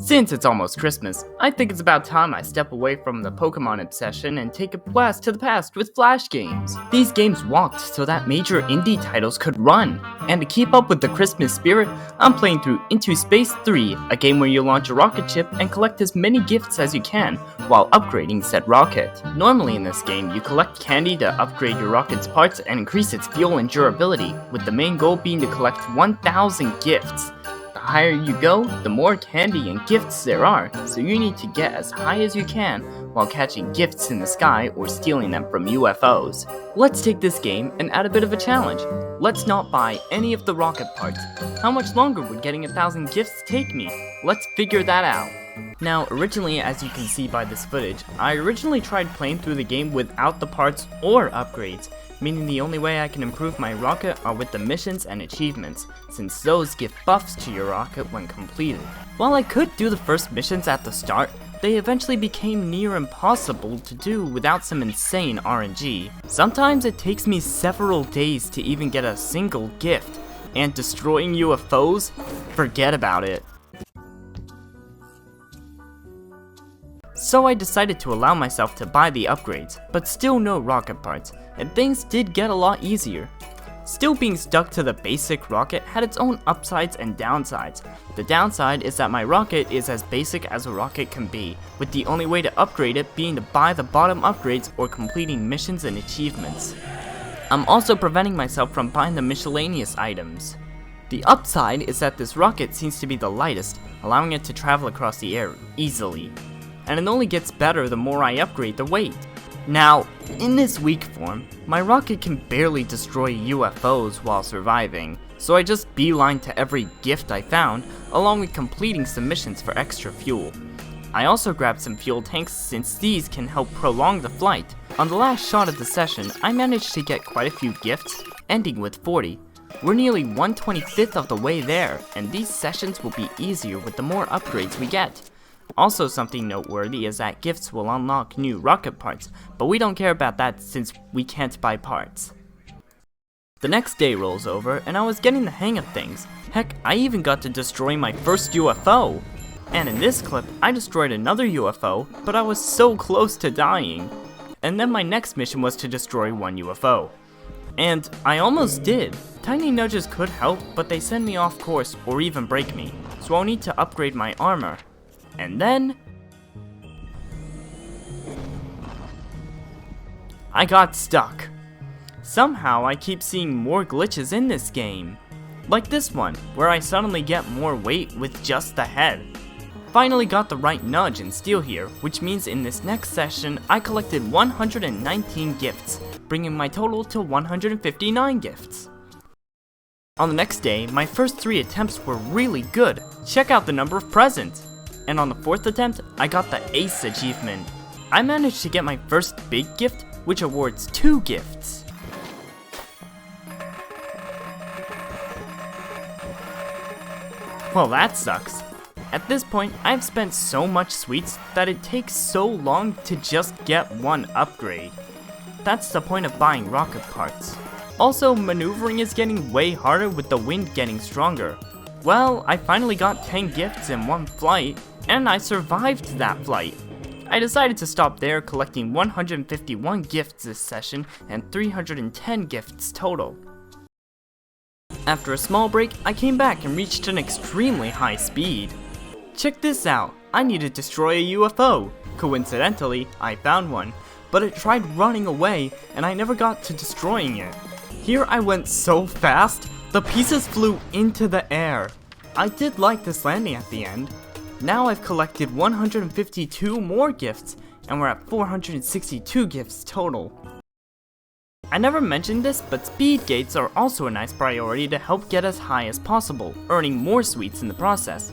Since it's almost Christmas, I think it's about time I step away from the Pokemon obsession and take a blast to the past with Flash games. These games walked so that major indie titles could run, and to keep up with the Christmas spirit, I'm playing through Into Space 3, a game where you launch a rocket ship and collect as many gifts as you can while upgrading said rocket. Normally in this game, you collect candy to upgrade your rocket's parts and increase its fuel and durability, with the main goal being to collect 1,000 gifts. The higher you go, the more candy and gifts there are, so you need to get as high as you can while catching gifts in the sky or stealing them from UFOs. Let's take this game and add a bit of a challenge. Let's not buy any of the rocket parts. How much longer would getting 1,000 gifts take me? Let's figure that out. Now, originally, as you can see by this footage, I originally tried playing through the game without the parts or upgrades, meaning the only way I can improve my rocket are with the missions and achievements, since those give buffs to your rocket when completed. While I could do the first missions at the start, they eventually became near impossible to do without some insane RNG. Sometimes it takes me several days to even get a single gift, and destroying UFOs? Forget about it. So I decided to allow myself to buy the upgrades, but still no rocket parts, and things did get a lot easier. Still being stuck to the basic rocket had its own upsides and downsides. The downside is that my rocket is as basic as a rocket can be, with the only way to upgrade it being to buy the bottom upgrades or completing missions and achievements. I'm also preventing myself from buying the miscellaneous items. The upside is that this rocket seems to be the lightest, allowing it to travel across the air easily. And it only gets better the more I upgrade the weight. Now, in this weak form, my rocket can barely destroy UFOs while surviving, so I just beeline to every gift I found, along with completing some missions for extra fuel. I also grabbed some fuel tanks since these can help prolong the flight. On the last shot of the session, I managed to get quite a few gifts, ending with 40. We're nearly 1/25th of the way there, and these sessions will be easier with the more upgrades we get. Also, something noteworthy is that gifts will unlock new rocket parts, but we don't care about that since we can't buy parts. The next day rolls over and I was getting the hang of things. Heck, I even got to destroy my first UFO. And in this clip, I destroyed another UFO, but I was so close to dying. And then my next mission was to destroy one UFO. And I almost did. Tiny nudges could help, but they send me off course or even break me, so I'll need to upgrade my armor. And then I got stuck. Somehow I keep seeing more glitches in this game. Like this one, where I suddenly get more weight with just the head. Finally got the right nudge and steal here, which means in this next session I collected 119 gifts, bringing my total to 159 gifts. On the next day, my first 3 attempts were really good. Check out the number of presents. And on the 4th attempt, I got the Ace achievement. I managed to get my first big gift, which awards 2 gifts. Well, that sucks. At this point, I've spent so much sweets that it takes so long to just get one upgrade. That's the point of buying rocket parts. Also, maneuvering is getting way harder with the wind getting stronger. Well, I finally got 10 gifts in one flight, and I survived that flight. I decided to stop there, collecting 151 gifts this session and 310 gifts total. After a small break, I came back and reached an extremely high speed. Check this out, I need to destroy a UFO. Coincidentally, I found one, but it tried running away and I never got to destroying it. Here I went so fast, the pieces flew into the air. I did like this landing at the end. Now I've collected 152 more gifts, and we're at 462 gifts total. I never mentioned this, but speed gates are also a nice priority to help get as high as possible, earning more sweets in the process.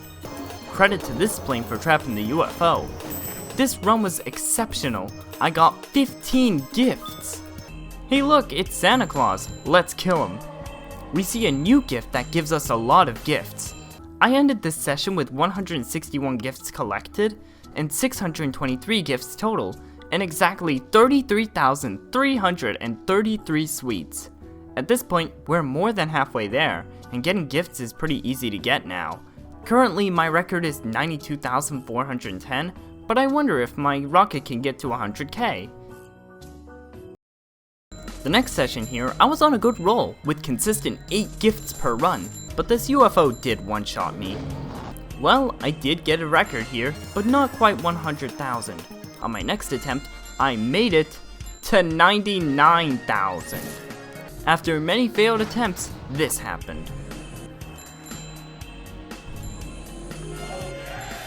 Credit to this plane for trapping the UFO. This run was exceptional. I got 15 gifts. Hey look, it's Santa Claus. Let's kill him. We see a new gift that gives us a lot of gifts. I ended this session with 161 gifts collected and 623 gifts total, and exactly 33,333 sweets. At this point, we're more than halfway there, and getting gifts is pretty easy to get now. Currently, my record is 92,410, but I wonder if my rocket can get to 100k. The next session here, I was on a good roll, with consistent 8 gifts per run, but this UFO did one-shot me. Well, I did get a record here, but not quite 100,000. On my next attempt, I made it to 99,000. After many failed attempts, this happened.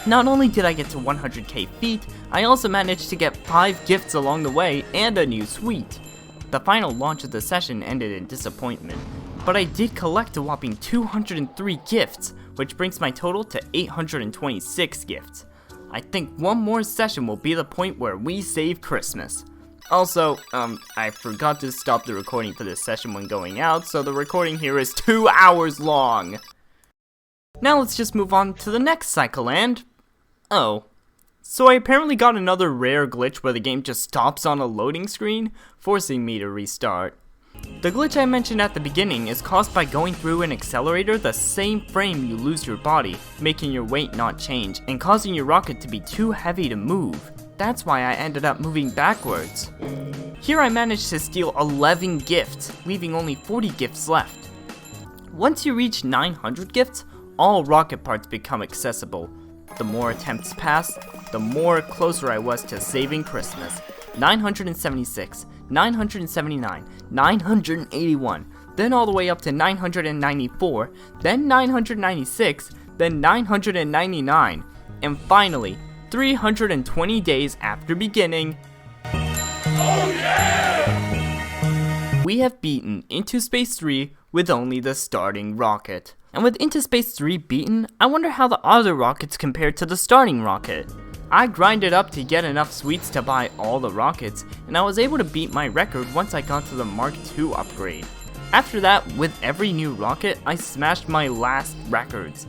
Not only did I get to 100k feet, I also managed to get 5 gifts along the way and a new suite. The final launch of the session ended in disappointment, but I did collect a whopping 203 gifts, which brings my total to 826 gifts. I think one more session will be the point where we save Christmas. Also, I forgot to stop the recording for this session when going out, so the recording here is 2 hours long. Now let's just move on to the next cycle and... oh. So I apparently got another rare glitch where the game just stops on a loading screen, forcing me to restart. The glitch I mentioned at the beginning is caused by going through an accelerator the same frame you lose your body, making your weight not change, and causing your rocket to be too heavy to move. That's why I ended up moving backwards. Here I managed to steal 11 gifts, leaving only 40 gifts left. Once you reach 900 gifts, all rocket parts become accessible. The more attempts pass, the more closer I was to saving Christmas. 976, 979, 981, then all the way up to 994, then 996, then 999, and finally, 320 days after beginning, oh yeah! We have beaten Into Space 3 with only the starting rocket. And with Into Space 3 beaten, I wonder how the other rockets compare to the starting rocket. I grinded up to get enough sweets to buy all the rockets, and I was able to beat my record once I got to the Mark II upgrade. After that, with every new rocket, I smashed my last records.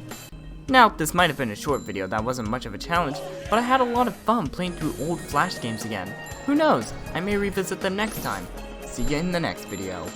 Now, this might have been a short video that wasn't much of a challenge, but I had a lot of fun playing through old Flash games again. Who knows, I may revisit them next time. See you in the next video.